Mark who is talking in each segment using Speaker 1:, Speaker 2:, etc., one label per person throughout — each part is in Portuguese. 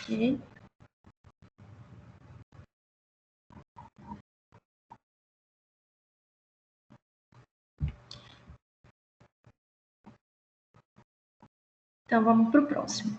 Speaker 1: Ok? Então, vamos para o próximo.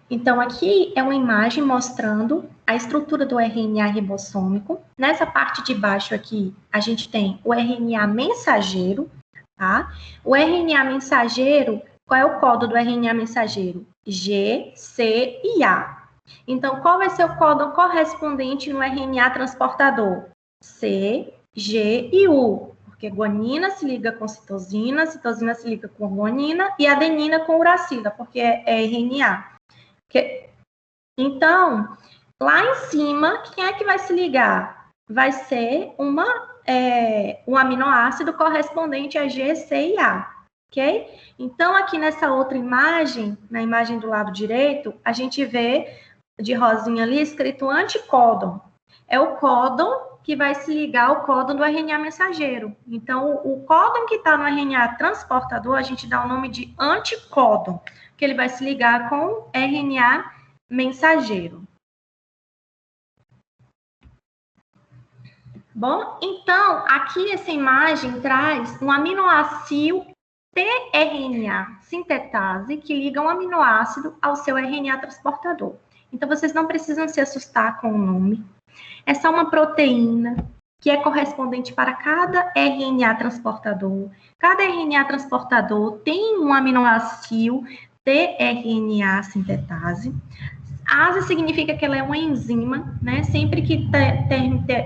Speaker 1: Então, aqui é uma imagem mostrando a estrutura do RNA ribossômico. Nessa parte de baixo aqui, a gente tem o RNA mensageiro, tá? O RNA mensageiro, qual é o código do RNA mensageiro? G, C e A. Então, qual vai ser o códon correspondente no RNA transportador? C, G e U. Porque guanina se liga com citosina, citosina se liga com guanina e adenina com uracila, porque é RNA. Então, lá em cima, quem é que vai se ligar? Vai ser um aminoácido correspondente a G, C e A, ok? Então, aqui nessa outra imagem, na imagem do lado direito, a gente vê de rosinha ali escrito anticódon. É o códon que vai se ligar ao códon do RNA mensageiro. Então, o códon que está no RNA transportador, a gente dá o nome de anticódon, que ele vai se ligar com RNA mensageiro. Bom, então, aqui essa imagem traz um aminoácido tRNA sintetase que liga um aminoácido ao seu RNA transportador. Então, vocês não precisam se assustar com o nome. É só uma proteína que é correspondente para cada RNA transportador. Cada RNA transportador tem um aminoácido tRNA sintetase. Ase significa que ela é uma enzima, né? Sempre que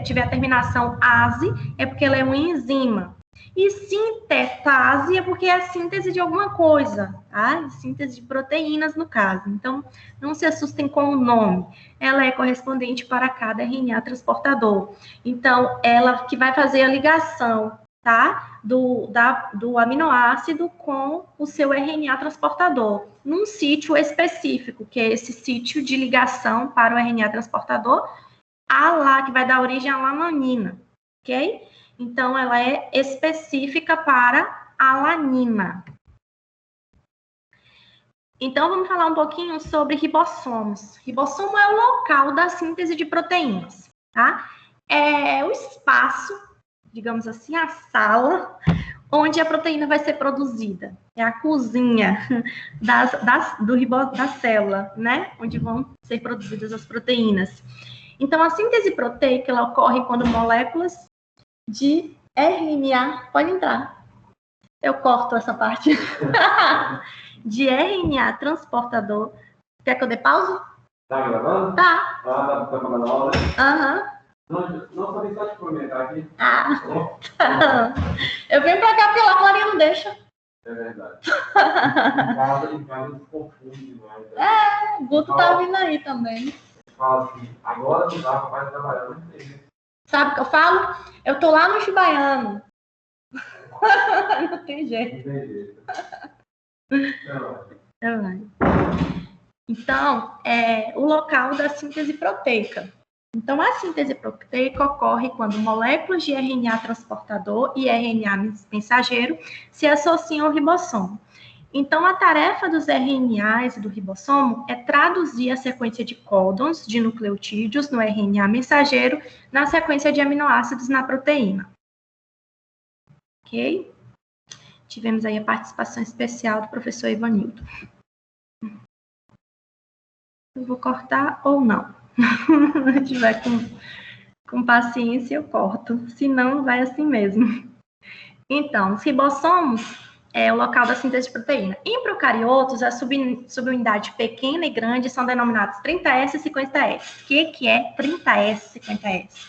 Speaker 1: tiver a terminação ase, é porque ela é uma enzima. E sintetase é porque é a síntese de alguma coisa, tá? Síntese de proteínas, no caso. Então, não se assustem com o nome. Ela é correspondente para cada RNA transportador. Então, ela que vai fazer a ligação, tá? Do aminoácido com o seu RNA transportador, num sítio específico, que é esse sítio de ligação para o RNA transportador, que vai dar origem à alanina, ok? Então, ela é específica para alanina. Então, vamos falar um pouquinho sobre ribossomos. Ribossomo é o local da síntese de proteínas, tá? É o espaço, digamos assim, a sala onde a proteína vai ser produzida. É a cozinha da célula, né? Onde vão ser produzidas as proteínas. Então, a síntese proteica ela ocorre quando moléculas de RNA... Pode entrar. Eu corto essa parte. De RNA transportador. Quer que eu dê pausa?
Speaker 2: Tá gravando?
Speaker 1: Tá.
Speaker 2: Tá falando a aula?
Speaker 1: Aham.
Speaker 2: Não, só só te comentar aqui.
Speaker 1: Ah, tá. Eu vim pra cá porque a Maria não deixa.
Speaker 2: É verdade. Em casa se confunde demais. Né?
Speaker 1: O Guto tá vindo aí também.
Speaker 2: Fala assim, agora não dá, papai trabalhar, não tem.
Speaker 1: Sabe o que eu falo? Eu tô lá no Chubaiano. Não tem jeito.
Speaker 2: Não tem jeito.
Speaker 1: Então, é o local da síntese proteica. Então, a síntese proteica ocorre quando moléculas de RNA transportador e RNA mensageiro se associam ao ribossomo. Então, a tarefa dos RNAs e do ribossomo é traduzir a sequência de códons de nucleotídeos no RNA mensageiro na sequência de aminoácidos na proteína. Ok? Tivemos aí a participação especial do professor Ivanildo. Eu vou cortar ou não. Se tiver com paciência, eu corto. Se não, vai assim mesmo. Então, os ribossomos é o local da síntese de proteína. Em procariotos, a subunidade pequena e grande são denominados 30S e 50S. O que é 30S e 50S?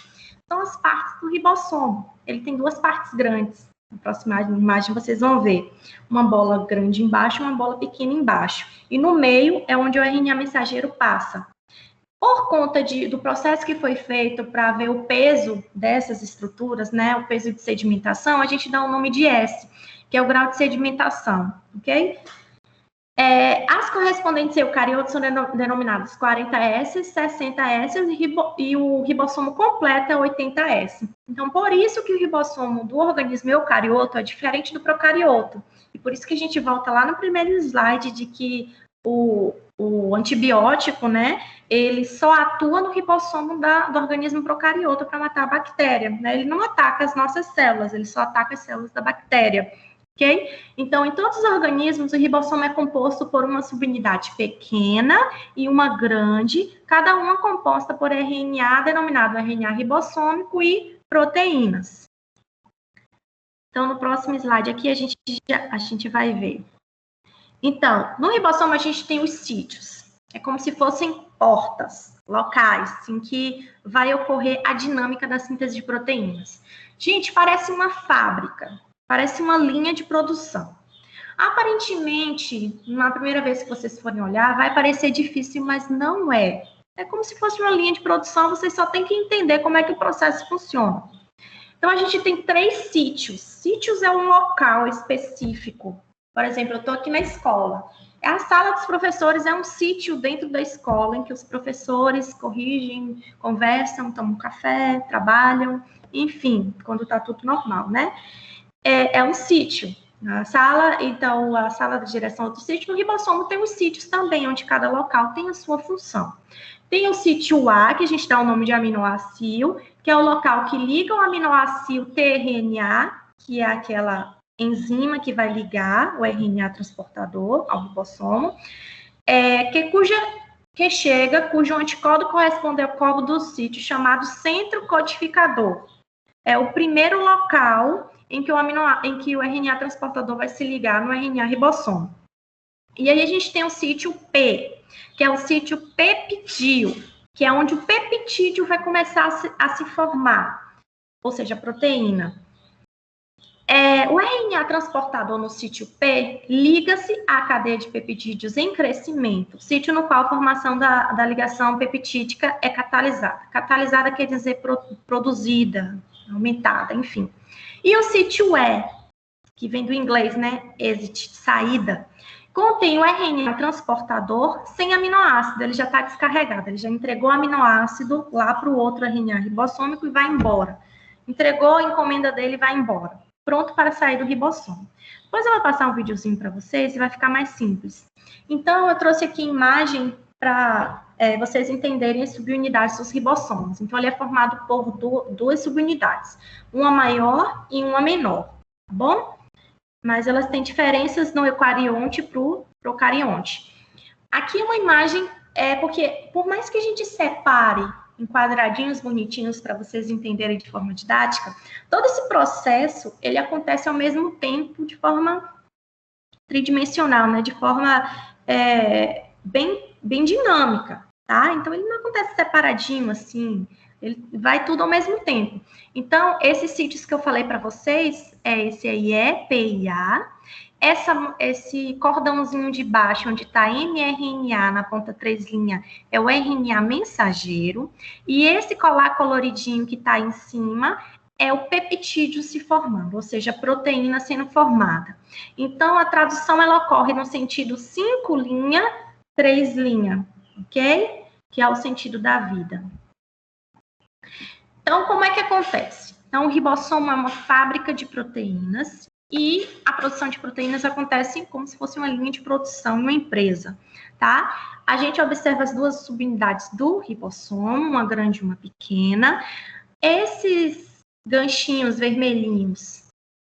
Speaker 1: São as partes do ribossomo. Ele tem duas partes grandes. Na próxima imagem vocês vão ver uma bola grande embaixo e uma bola pequena embaixo. E no meio é onde o RNA mensageiro passa. Por conta do processo que foi feito para ver o peso dessas estruturas, né, o peso de sedimentação, a gente dá o nome de S, que é o grau de sedimentação, ok? As correspondentes eucariotas são denominadas 40S, 60S e o ribossomo completo é 80S. Então, por isso que o ribossomo do organismo eucarioto é diferente do procarioto. E por isso que a gente volta lá no primeiro slide de que o antibiótico, né, ele só atua no ribossomo do organismo procariota para matar a bactéria, né? Ele não ataca as nossas células, ele só ataca as células da bactéria, ok? Então, em todos os organismos, o ribossomo é composto por uma subunidade pequena e uma grande, cada uma composta por RNA, denominado RNA ribossômico, e proteínas. Então, no próximo slide aqui, a gente vai ver. Então, no ribossomo, a gente tem os sítios. É como se fossem portas, locais, em que vai ocorrer a dinâmica da síntese de proteínas. Gente, parece uma fábrica, parece uma linha de produção. Aparentemente, na primeira vez que vocês forem olhar, vai parecer difícil, mas não é. É como se fosse uma linha de produção, vocês só têm que entender como é que o processo funciona. Então, a gente tem 3 sítios. Sítios é um local específico. Por exemplo, eu estou aqui na escola. A sala dos professores é um sítio dentro da escola em que os professores corrigem, conversam, tomam café, trabalham, enfim, quando está tudo normal, né? É um sítio. A sala de direção é outro sítio. No ribossomo tem os sítios também, onde cada local tem a sua função. Tem o sítio A, que a gente dá o nome de aminoácido, que é o local que liga o aminoácido tRNA, que é aquela enzima que vai ligar o RNA transportador ao ribossomo, cujo anticódo corresponde ao código do sítio chamado centro codificador. É o primeiro local em que o RNA transportador vai se ligar no RNA ribossomo. E aí a gente tem o sítio P, que é o sítio peptídeo, que é onde o peptídeo vai começar a se formar, ou seja, a proteína. O RNA transportador no sítio P liga-se à cadeia de peptídeos em crescimento, sítio no qual a formação da ligação peptídica é catalisada. Catalisada quer dizer produzida, aumentada, enfim. E o sítio E, que vem do inglês, né, exit, saída, contém o RNA transportador sem aminoácido, ele já está descarregado, ele já entregou o aminoácido lá para o outro RNA ribossômico e vai embora. Entregou a encomenda dele e vai embora. Pronto para sair do ribossomo. Depois eu vou passar um videozinho para vocês e vai ficar mais simples. Então, eu trouxe aqui imagem para vocês entenderem as subunidades dos ribossomos. Então, ele é formado por duas subunidades, uma maior e uma menor, tá bom? Mas elas têm diferenças no eucarionte para o procarionte. Aqui uma imagem, porque por mais que a gente separe em quadradinhos bonitinhos para vocês entenderem de forma didática, todo esse processo, ele acontece ao mesmo tempo de forma tridimensional, né? De forma bem dinâmica, tá? Então, ele não acontece separadinho, assim, ele vai tudo ao mesmo tempo. Então, esses sítios que eu falei para vocês, esse aí é PIA, esse cordãozinho de baixo, onde está mRNA na ponta 3' é o RNA mensageiro, e esse colar coloridinho que está em cima é o peptídeo se formando, ou seja, a proteína sendo formada. Então, a tradução ela ocorre no sentido 5', 3', ok? Que é o sentido da vida. Então, como é que acontece? Então, o ribossomo é uma fábrica de proteínas e a produção de proteínas acontece como se fosse uma linha de produção em uma empresa, tá? A gente observa as duas subunidades do ribossomo, uma grande e uma pequena. Esses ganchinhos vermelhinhos,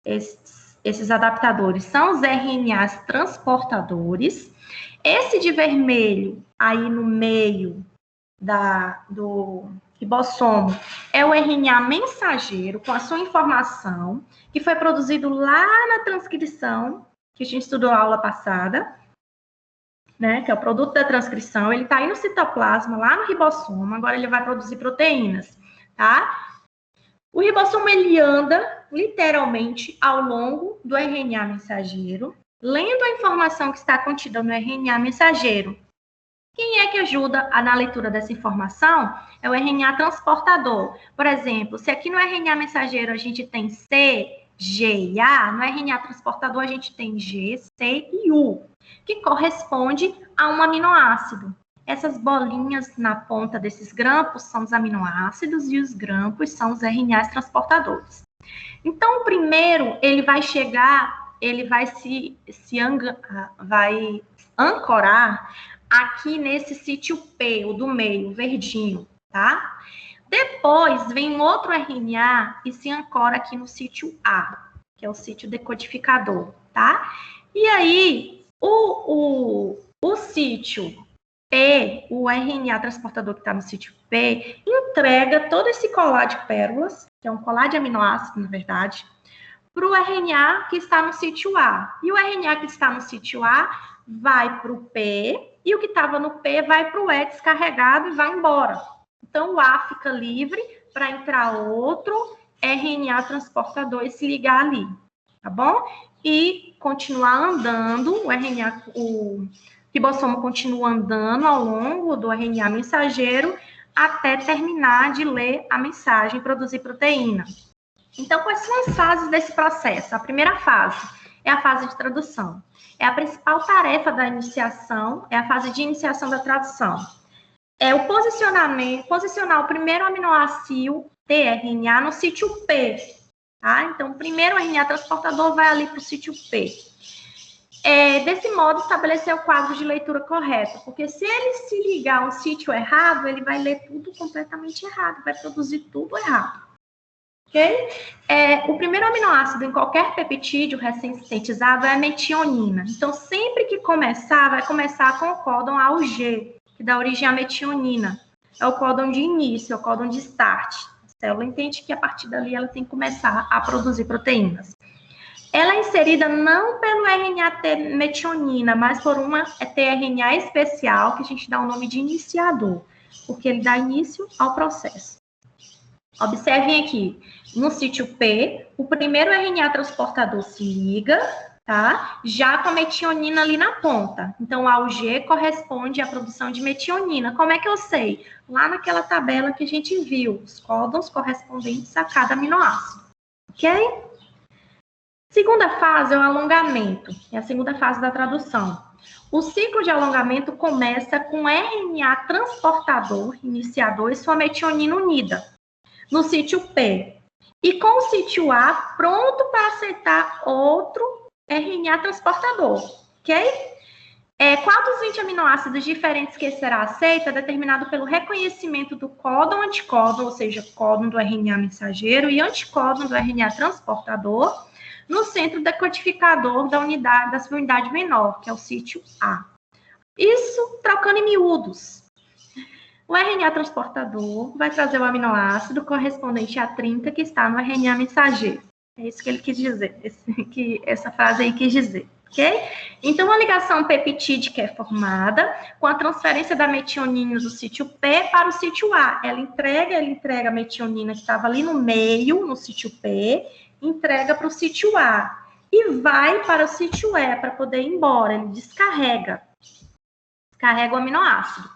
Speaker 1: esses adaptadores, são os RNAs transportadores. Esse de vermelho, aí no meio do ribossomo, é o RNA mensageiro, com a sua informação, que foi produzido lá na transcrição, que a gente estudou na aula passada, né, que é o produto da transcrição. Ele está aí no citoplasma, lá no ribossomo, agora ele vai produzir proteínas, tá? O ribossomo, ele anda, literalmente, ao longo do RNA mensageiro, lendo a informação que está contida no RNA mensageiro. Quem é que ajuda na leitura dessa informação? É o RNA transportador. Por exemplo, se aqui no RNA mensageiro a gente tem C, G e A, no RNA transportador a gente tem G, C e U, que corresponde a um aminoácido. Essas bolinhas na ponta desses grampos são os aminoácidos e os grampos são os RNAs transportadores. Então, o primeiro, ele vai chegar, ele vai ancorar aqui nesse sítio P, o do meio, verdinho, tá? Depois vem um outro RNA e se ancora aqui no sítio A, que é o sítio decodificador, tá? E aí, o sítio P, o RNA transportador que está no sítio P, entrega todo esse colar de pérolas, que é um colar de aminoácidos, na verdade, para o RNA que está no sítio A. E o RNA que está no sítio A vai para o P, e o que estava no P vai para o E descarregado e vai embora. Então, o A fica livre para entrar outro RNA transportador e se ligar ali, tá bom? E continuar andando, o ribossomo continua andando ao longo do RNA mensageiro até terminar de ler a mensagem e produzir proteína. Então, quais são as fases desse processo? A primeira fase é a fase de tradução. É a principal tarefa da iniciação, é a fase de iniciação da tradução. É o posicionar o primeiro aminoácido tRNA no sítio P, tá? Então, o primeiro RNA transportador vai ali para o sítio P. Desse modo, estabelecer o quadro de leitura correto, porque se ele se ligar a um sítio errado, ele vai ler tudo completamente errado, vai produzir tudo errado. Ok? O primeiro aminoácido em qualquer peptídeo recém-sintetizado é a metionina. Então, sempre que começar, vai começar com o códon AUG, que dá origem à metionina. É o códon de início, é o códon de start. A célula entende que a partir dali ela tem que começar a produzir proteínas. Ela é inserida não pelo RNA metionina, mas por uma tRNA especial, que a gente dá o nome de iniciador, porque ele dá início ao processo. Observem aqui, no sítio P, o primeiro RNA transportador se liga, tá? Já com a metionina ali na ponta. Então, o AUG corresponde à produção de metionina. Como é que eu sei? Lá naquela tabela que a gente viu, os códons correspondentes a cada aminoácido. Ok? Segunda fase é o alongamento, é a segunda fase da tradução. O ciclo de alongamento começa com RNA transportador, iniciador, e sua metionina unida, no sítio P. E com o sítio A pronto para aceitar outro RNA transportador, ok? Qual dos 20 aminoácidos diferentes que será aceito é determinado pelo reconhecimento do códon-anticódon, ou seja, códon do RNA mensageiro e anticódon do RNA transportador, no centro decodificador da sua unidade menor, que é o sítio A. Isso trocando em miúdos. O RNA transportador vai trazer o aminoácido correspondente a 30 que está no RNA mensageiro. É isso que ele quis dizer, essa frase aí quis dizer, ok? Então, a ligação peptídica é formada com a transferência da metionina do sítio P para o sítio A. Ele entrega a metionina que estava ali no meio, no sítio P, entrega para o sítio A e vai para o sítio E para poder ir embora. Ele descarrega o aminoácido.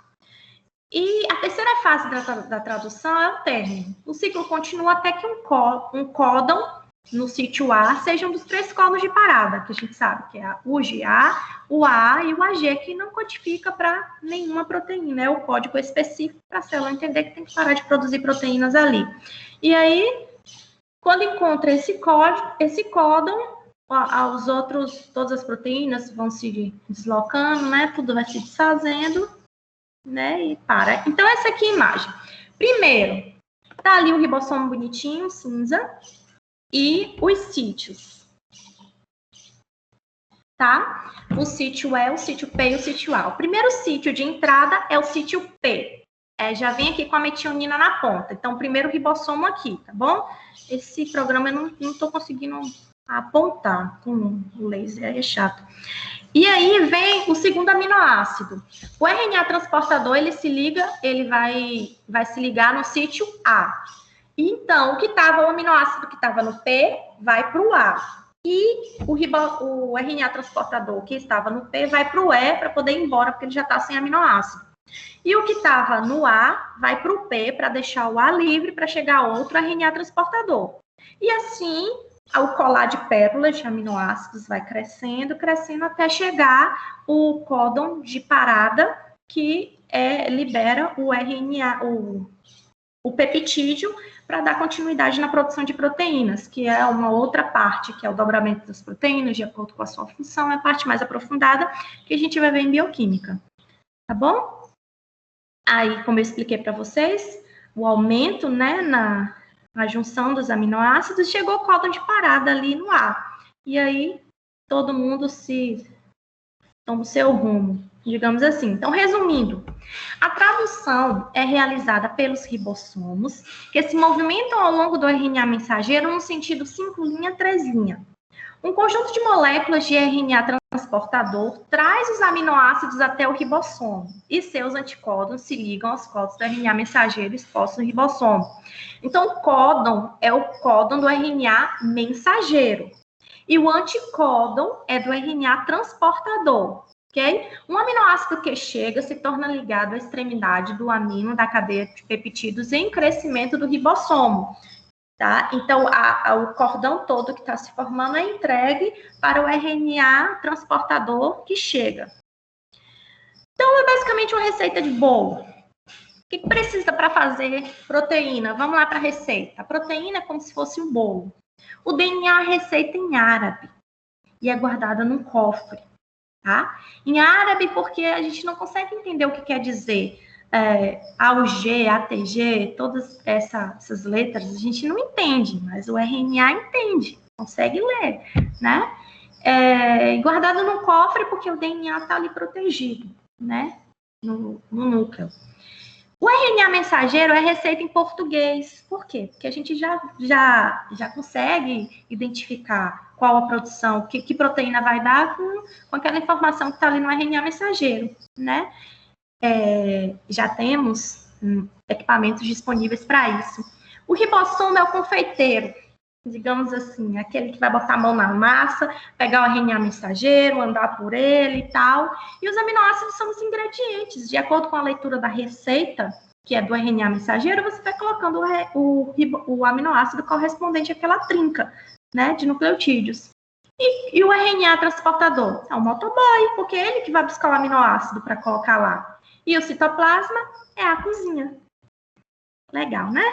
Speaker 1: E a terceira fase da tradução é o término. O ciclo continua até que um códon no sítio A seja um dos 3 códons de parada, que a gente sabe que é o UGA, o A e o AG, que não codifica para nenhuma proteína. É o código específico para a célula entender que tem que parar de produzir proteínas ali. E aí, quando encontra esse códon, todas as proteínas vão se deslocando, né? Tudo vai se desfazendo, né? E para. Então, essa aqui é a imagem. Primeiro, tá ali o ribossomo bonitinho, cinza, e os sítios. Tá? O sítio E, o sítio P e o sítio A. O primeiro sítio de entrada é o sítio P. Já vem aqui com a metionina na ponta. Então, o primeiro ribossomo aqui, tá bom? Esse programa eu não estou conseguindo apontar com o laser, é chato. E aí vem o segundo aminoácido. O RNA transportador, ele vai se ligar no sítio A. Então, o aminoácido que estava no P vai para o A. E o RNA transportador que estava no P vai para o E para poder ir embora, porque ele já está sem aminoácido. E o que estava no A vai para o P para deixar o A livre para chegar outro RNA transportador. E assim, o colar de pérolas de aminoácidos vai crescendo até chegar o códon de parada que libera o RNA, o peptídeo para dar continuidade na produção de proteínas, que é uma outra parte, que é o dobramento das proteínas, de acordo com a sua função, é a parte mais aprofundada que a gente vai ver em bioquímica, tá bom? Aí, como eu expliquei para vocês, o aumento, né, na junção dos aminoácidos, chegou o códon de parada ali no ar. E aí, todo mundo toma o seu rumo, digamos assim. Então, resumindo, a tradução é realizada pelos ribossomos, que se movimentam ao longo do RNA mensageiro no sentido 5', 3'. Um conjunto de moléculas de RNA transportador traz os aminoácidos até o ribossomo e seus anticódons se ligam aos códons do RNA mensageiro expostos no ribossomo. Então, o códon é o códon do RNA mensageiro e o anticódon é do RNA transportador, ok? Um aminoácido que chega se torna ligado à extremidade do amino da cadeia de peptídeos em crescimento do ribossomo. Tá? Então, o cordão todo que está se formando é entregue para o RNA transportador que chega. Então, é basicamente uma receita de bolo. O que precisa para fazer proteína? Vamos lá para a receita. A proteína é como se fosse um bolo. O DNA é receita em árabe e é guardada num cofre. Tá? Em árabe, porque a gente não consegue entender o que quer dizer AUG, ATG, todas essas letras, a gente não entende, mas o RNA entende, consegue ler, né? Guardado no cofre porque o DNA está ali protegido, né? No núcleo. O RNA mensageiro é receita em português. Por quê? Porque a gente já consegue identificar qual a produção, que proteína vai dar com aquela informação que está ali no RNA mensageiro, né? Já temos equipamentos disponíveis para isso. O ribossomo é o confeiteiro, digamos assim, aquele que vai botar a mão na massa, pegar o RNA mensageiro, andar por ele e tal. E os aminoácidos são os ingredientes. De acordo com a leitura da receita, que é do RNA mensageiro, você vai colocando o aminoácido correspondente àquela trinca, né, de nucleotídeos. E o RNA transportador? É o motoboy, porque é ele que vai buscar o aminoácido para colocar lá. E o citoplasma é a cozinha. Legal, né?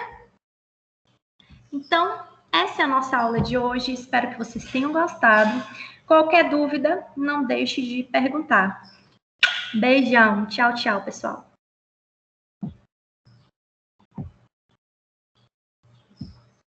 Speaker 1: Então, essa é a nossa aula de hoje. Espero que vocês tenham gostado. Qualquer dúvida, não deixe de perguntar. Beijão. Tchau, tchau, pessoal.